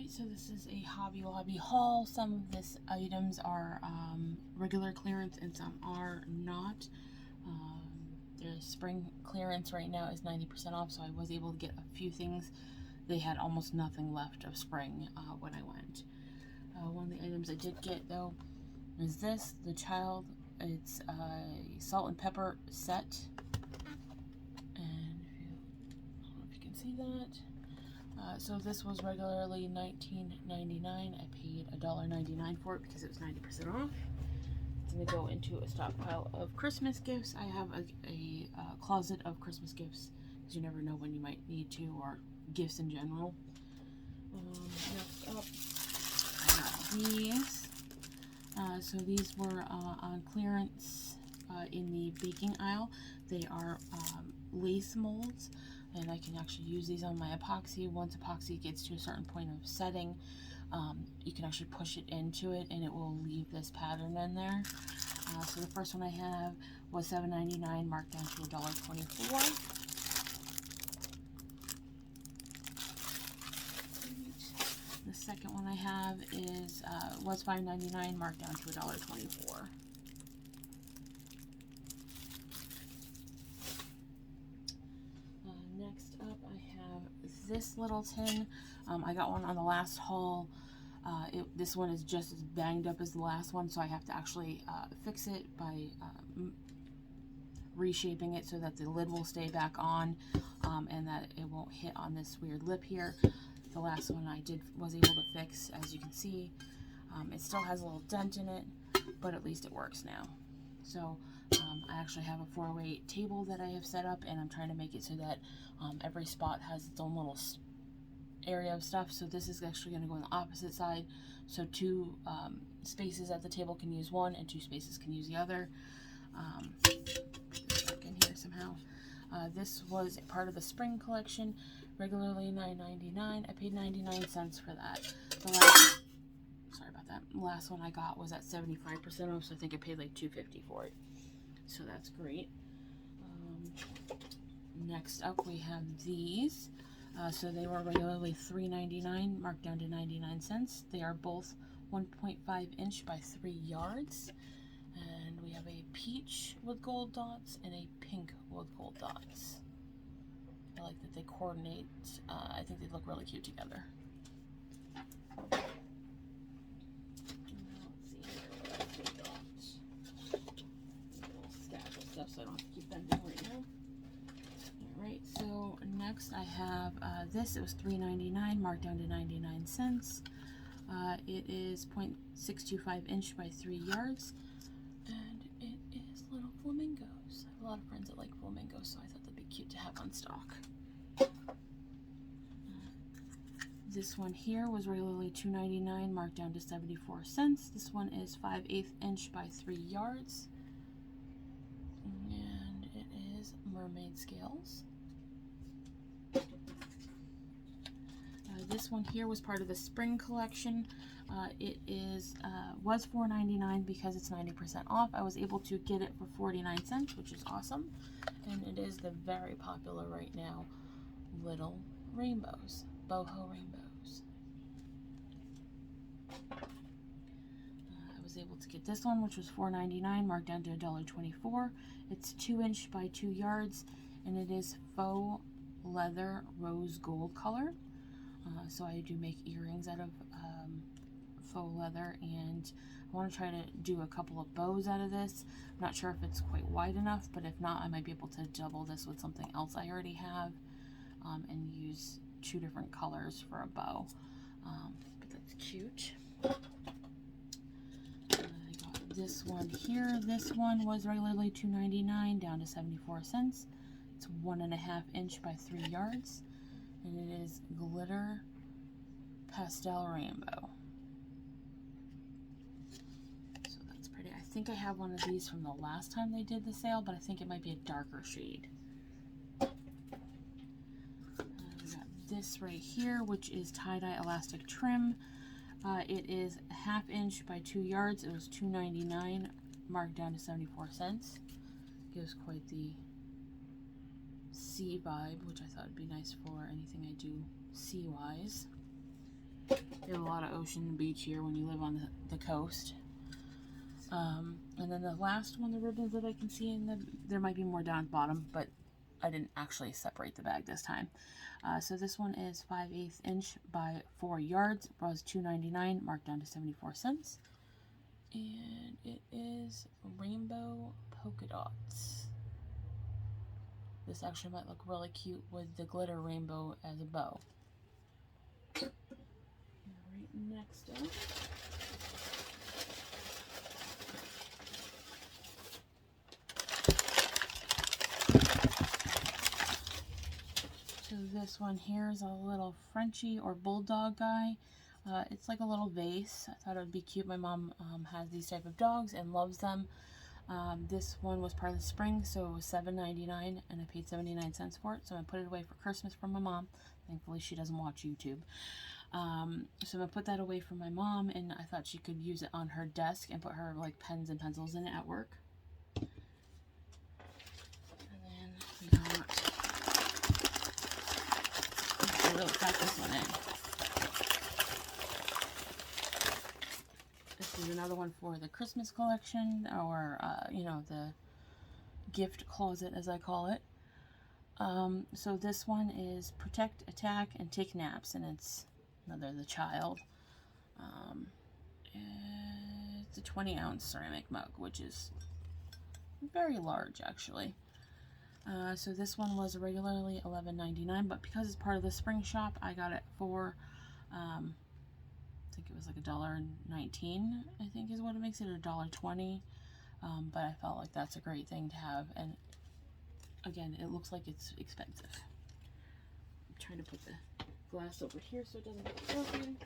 Alright, so this is a Hobby Lobby haul. Some of these items are regular clearance and some are not. The spring clearance right now is 90% off, so I was able to get a few things. They had almost nothing left of spring when I went. One of the items I did get though is this, the Child. It's a salt and pepper set. And I don't know if you can see that. So this was regularly $19.99. I paid $1.99 for it because it was 90% off. It's going to go into a stockpile of Christmas gifts. I have a closet of Christmas gifts because you never know when you might need to, or gifts in general. Next up, I got these. So these were on clearance in the baking aisle. They are lace molds, and I can actually use these on my epoxy. Once epoxy gets to a certain point of setting, you can actually push it into it and it will leave this pattern in there. So the first one I have was $7.99, marked down to $1.24. The second one I have is was $5.99, marked down to $1.24. Next up, I have this little tin. I got one on the last haul. This one is just as banged up as the last one, so I have to actually fix it by reshaping it so that the lid will stay back on and that it won't hit on this weird lip here. The last one I was able to fix, as you can see. It still has a little dent in it, but at least it works now. So I actually have a 408 table that I have set up, and I'm trying to make it so that every spot has its own little area of stuff. So this is actually going to go on the opposite side, so two spaces at the table can use one and two spaces can use the other. Put this back in here somehow. This was part of the spring collection, regularly $9.99. I paid 99 cents for that. Sorry about that. The last one I got was at 75% off, so I think I paid like $2.50 for it. So that's great. Next up we have these. So they were regularly $3.99, marked down to 99 cents. They are both 1.5 inch by 3 yards. And we have a peach with gold dots and a pink with gold dots. I like that they coordinate. I think they look really cute together. Let's see here. A little stack of stuff so I don't have to keep bending right now. Alright, so next I have this. It was $3.99, marked down to 99 cents. It is 0.625 inch by 3 yards. And it is little flamingos. I have a lot of friends that like flamingos, so I thought that'd be cute to have on stock. This one here was regularly $2.99, marked down to 74 cents. This one is 5/8 inch by 3 yards. And it is mermaid scales. This one here was part of the spring collection. It was $4.99 because it's 90% off. I was able to get it for 49 cents, which is awesome. And it is the very popular right now little rainbows, boho rainbows. I was able to get this one, which was $4.99, marked down to $1.24. It's 2 inch by 2 yards, and it is faux leather rose gold color. So I do make earrings out of faux leather, and I want to try to do a couple of bows out of this. I'm not sure if it's quite wide enough, but if not, I might be able to double this with something else I already have and use 2 different colors for a bow. But that's cute. I got this one here. This one was regularly $2.99, down to 74 cents. It's 1.5 inch by 3 yards. And it is glitter pastel rainbow. So that's pretty. I think I have one of these from the last time they did the sale, but I think it might be a darker shade. We got this right here, which is tie-dye elastic trim. It is 1/2 inch by 2 yards. It was $2.99, marked down to 74 cents. Gives quite the sea vibe, which I thought would be nice for anything I do sea-wise. We have a lot of ocean and beach here when you live on the coast. And then the last one, the ribbons that I can see there might be more down at the bottom, but I didn't actually separate the bag this time. So this one is 5/8 inch by 4 yards. Was $2.99, marked down to 74 cents. And it is rainbow polka dots. This actually might look really cute with the glitter rainbow as a bow. Right next up, so this one here is a little Frenchie or bulldog guy. It's like a little vase. I thought it would be cute. My mom has these type of dogs and loves them. This one was part of the spring, so it was $7.99, and I paid 79 cents for it. So I put it away for Christmas from my mom. Thankfully, she doesn't watch YouTube. So I'm gonna put that away for my mom, and I thought she could use it on her desk and put her like pens and pencils in it at work. And then we got, I really packed this one in. This is another one for the Christmas collection, or you know, the gift closet as I call it. So this one is protect, attack, and take naps, and it's another the child. It's a 20-ounce ceramic mug, which is very large actually. So this one was regularly $11.99, but because it's part of the spring shop, I got it for I think it was like $1.19, I think is what it makes it, or $1.20. But I felt like that's a great thing to have, and again, it looks like it's expensive. I'm trying to put the glass over here so it doesn't get broken.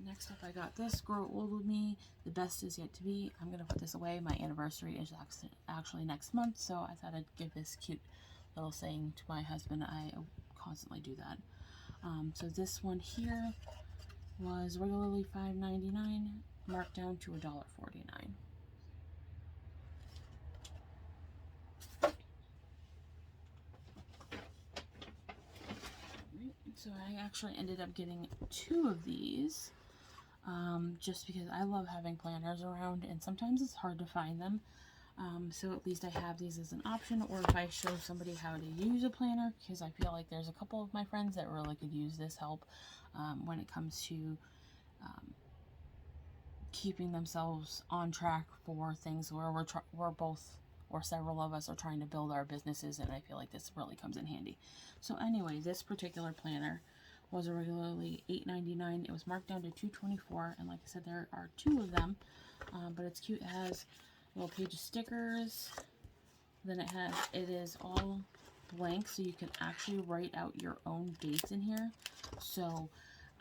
Next up, I got this, Grow Old With Me, The Best Is Yet To Be. I'm going to put this away. My anniversary is actually next month, so I thought I'd give this cute little saying to my husband. I constantly do that. So this one here was regularly $5.99, marked down to $1.49. So I actually ended up getting 2 of these, just because I love having planners around, and sometimes it's hard to find them. So at least I have these as an option, or if I show somebody how to use a planner, because I feel like there's a couple of my friends that really could use this help when it comes to keeping themselves on track for things where we're both, or several of us, are trying to build our businesses, and I feel like this really comes in handy. So anyway, this particular planner was originally $8.99. It was marked down to $2.24, and like I said, there are 2 of them, but it's cute. It has a little page of stickers. Then it is all blank, so you can actually write out your own dates in here. So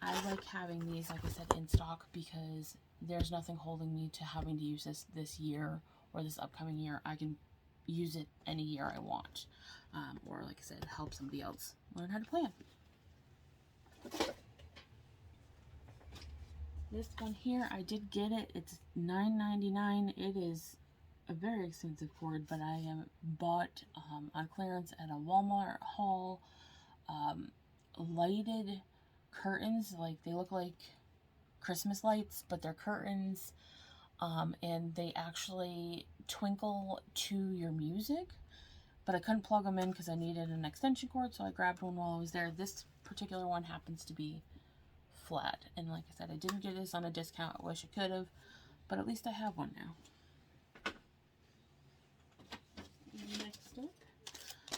I like having these, like I said, in stock, because there's nothing holding me to having to use this year or this upcoming year. I can use it any year I want, or like I said, help somebody else learn how to plan. This one here, I did get it. It's $9.99. It is a very expensive cord, but I bought on clearance at a Walmart haul lighted curtains. Like, they look like Christmas lights, but they're curtains, and they actually twinkle to your music. But I couldn't plug them in because I needed an extension cord, so I grabbed one while I was there. This particular one happens to be flat, and like I said, I didn't get this on a discount. I wish I could have, but at least I have one now. Next up,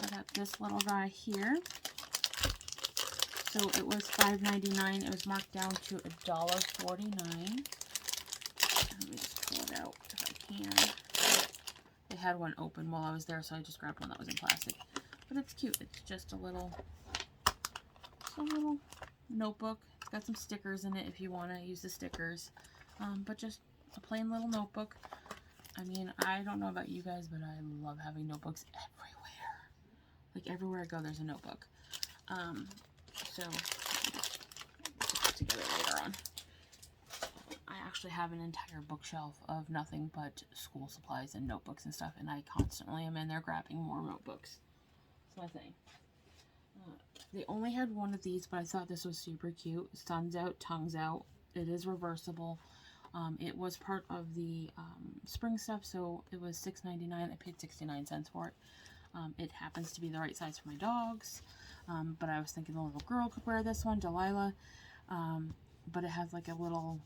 I got this little guy here. So it was $5.99. It was marked down to $1.49. Let me just pull it out if I can. They had one open while I was there, so I just grabbed one that was in plastic. But it's cute. It's just a little notebook. It's got some stickers in it if you want to use the stickers. But just a plain little notebook. I mean, I don't know about you guys, but I love having notebooks everywhere. Like, everywhere I go, there's a notebook. So put that together later on. I actually have an entire bookshelf of nothing but school supplies and notebooks and stuff, and I constantly am in there grabbing more notebooks. That's my thing. They only had one of these, but I thought this was super cute. Sun's out, tongue's out. It is reversible. It was part of the spring stuff, so it was $6.99. I paid 69 cents for it. It happens to be the right size for my dogs, but I was thinking the little girl could wear this one, Delilah. But it has like a little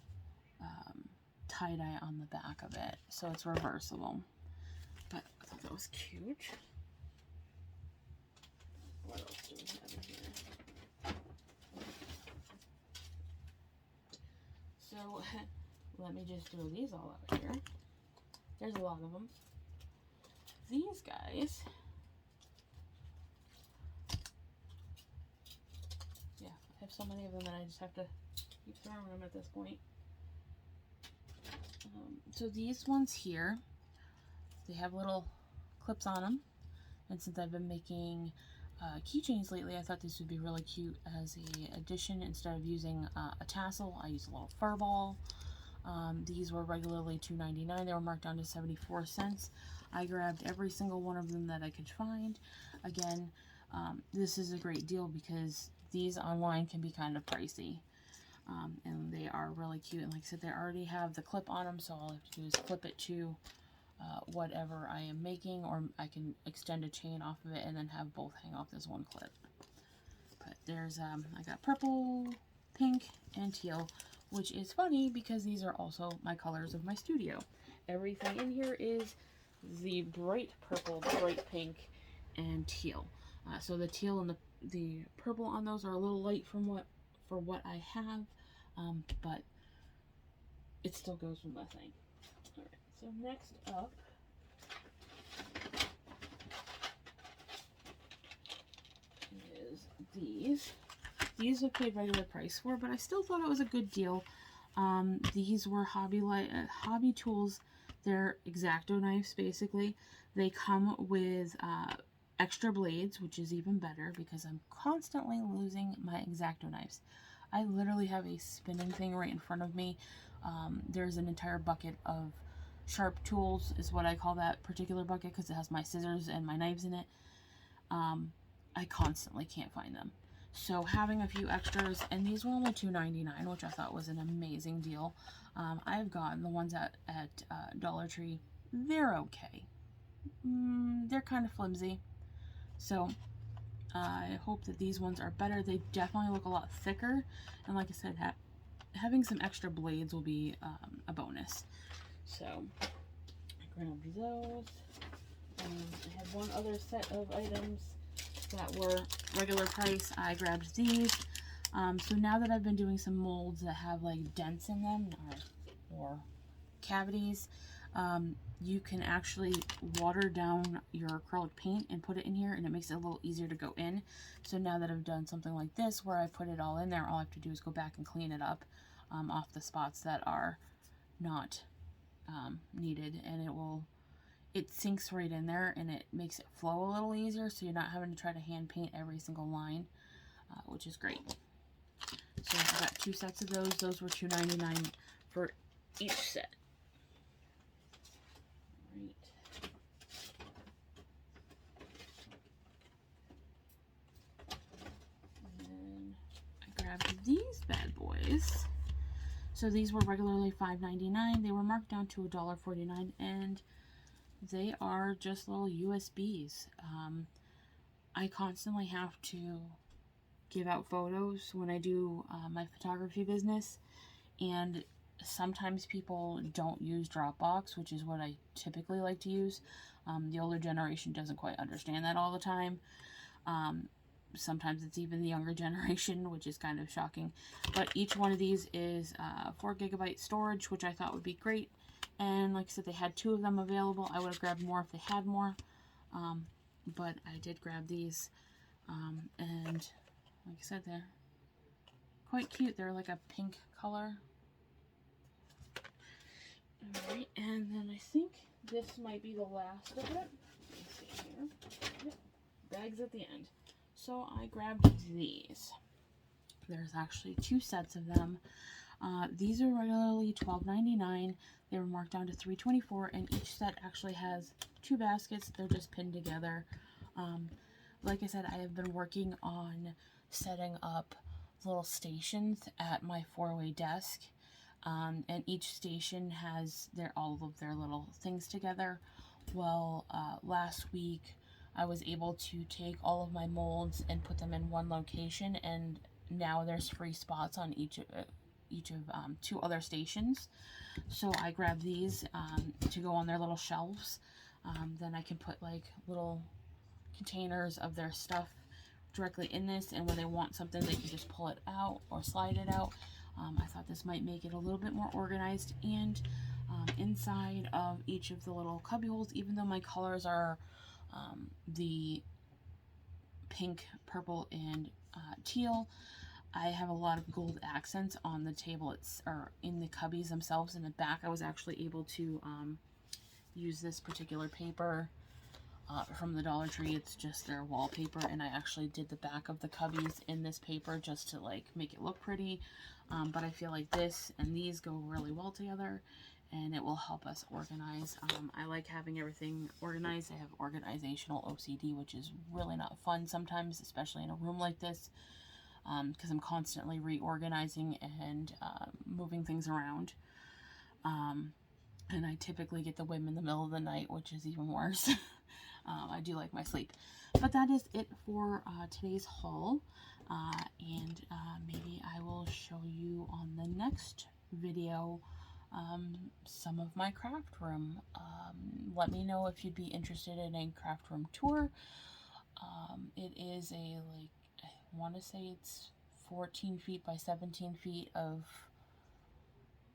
tie-dye on the back of it, so it's reversible. But I thought that was cute. What else do we have in here? So let me just throw these all out here. There's a lot of them. These guys, yeah, I have so many of them that I just have to keep throwing them at this point. So these ones here, they have little clips on them, and since I've been making keychains lately, I thought this would be really cute as a addition. Instead of using a tassel, I use a little fur ball. These were regularly $2.99. They were marked down to 74 cents. I grabbed every single one of them that I could find. Again, this is a great deal because these online can be kind of pricey. And they are really cute. And like I said, they already have the clip on them, so all I have to do is clip it to whatever I am making, or I can extend a chain off of it and then have both hang off this one clip. But there's, I got purple, pink, and teal, which is funny because these are also my colors of my studio. Everything in here is the bright purple, bright pink, and teal. So the teal and the purple on those are a little light for what I have, but it still goes with my thing. Alright, so next up is these. These I paid regular price for, but I still thought it was a good deal. These were Hobby Tools. They're X-Acto knives, basically. They come with extra blades, which is even better because I'm constantly losing my X-Acto knives. I literally have a spinning thing right in front of me. There's an entire bucket of sharp tools, is what I call that particular bucket, because it has my scissors and my knives in it. I constantly can't find them. So having a few extras, and these were only $2.99, which I thought was an amazing deal. I've gotten the ones at Dollar Tree. They're okay. They're kind of flimsy. So I hope that these ones are better. They definitely look a lot thicker. And like I said, having some extra blades will be a bonus. So I grabbed those. I had one other set of items that were regular price. I grabbed these. So now that I've been doing some molds that have like dents in them or cavities, you can actually water down your acrylic paint and put it in here, and it makes it a little easier to go in. So now that I've done something like this where I put it all in there, all I have to do is go back and clean it up off the spots that are not needed, and it sinks right in there, and it makes it flow a little easier, so you're not having to try to hand paint every single line, which is great. So I got 2 sets of those. Those were $2.99 for each set. Right. And then I grabbed these bad boys. So these were regularly $5.99. They were marked down to $1.49, and they are just little USBs. I constantly have to give out photos when I do my photography business, and sometimes people don't use Dropbox, which is what I typically like to use. The older generation doesn't quite understand that all the time. Sometimes it's even the younger generation, which is kind of shocking. But each one of these is 4 GB storage, which I thought would be great. And like I said, they had 2 of them available. I would have grabbed more if they had more. But I did grab these. And like I said, they're quite cute. They're like a pink color. Alright, and then I think this might be the last of it. Let me see here. Yep. Bags at the end. So I grabbed these. There's actually 2 sets of them. These are regularly $12.99. They were marked down to $3.24, and each set actually has 2 baskets. They're just pinned together. Like I said, I have been working on setting up little stations at my 4-way desk. And each station has all of their little things together. Well, last week I was able to take all of my molds and put them in one location, and now there's free spots on each of 2 other stations. So I grabbed these to go on their little shelves. Then I can put like little containers of their stuff directly in this, and when they want something they can just pull it out or slide it out. I thought this might make it a little bit more organized. And inside of each of the little cubby holes, even though my colors are the pink, purple, and teal, I have a lot of gold accents on the table, or in the cubbies themselves. In the back, I was actually able to use this particular paper from the Dollar Tree. It's just their wallpaper, and I actually did the back of the cubbies in this paper just to like make it look pretty. But I feel like this and these go really well together, and it will help us organize. I like having everything organized. I have organizational OCD, which is really not fun sometimes, especially in a room like this, because I'm constantly reorganizing and moving things around. And I typically get the whim in the middle of the night, which is even worse. I do like my sleep. But that is it for today's haul. And maybe I will show you on the next video some of my craft room. Let me know if you'd be interested in a craft room tour. It is I want to say it's 14 feet by 17 feet of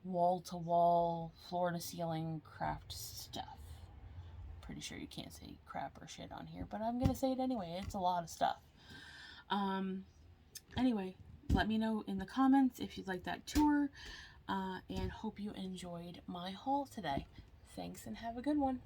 wall-to-wall, floor-to-ceiling craft stuff. Pretty sure you can't say crap or shit on here, but I'm gonna say it anyway. It's a lot of stuff. Anyway, let me know in the comments if you'd like that tour, and hope you enjoyed my haul today. Thanks, and have a good one.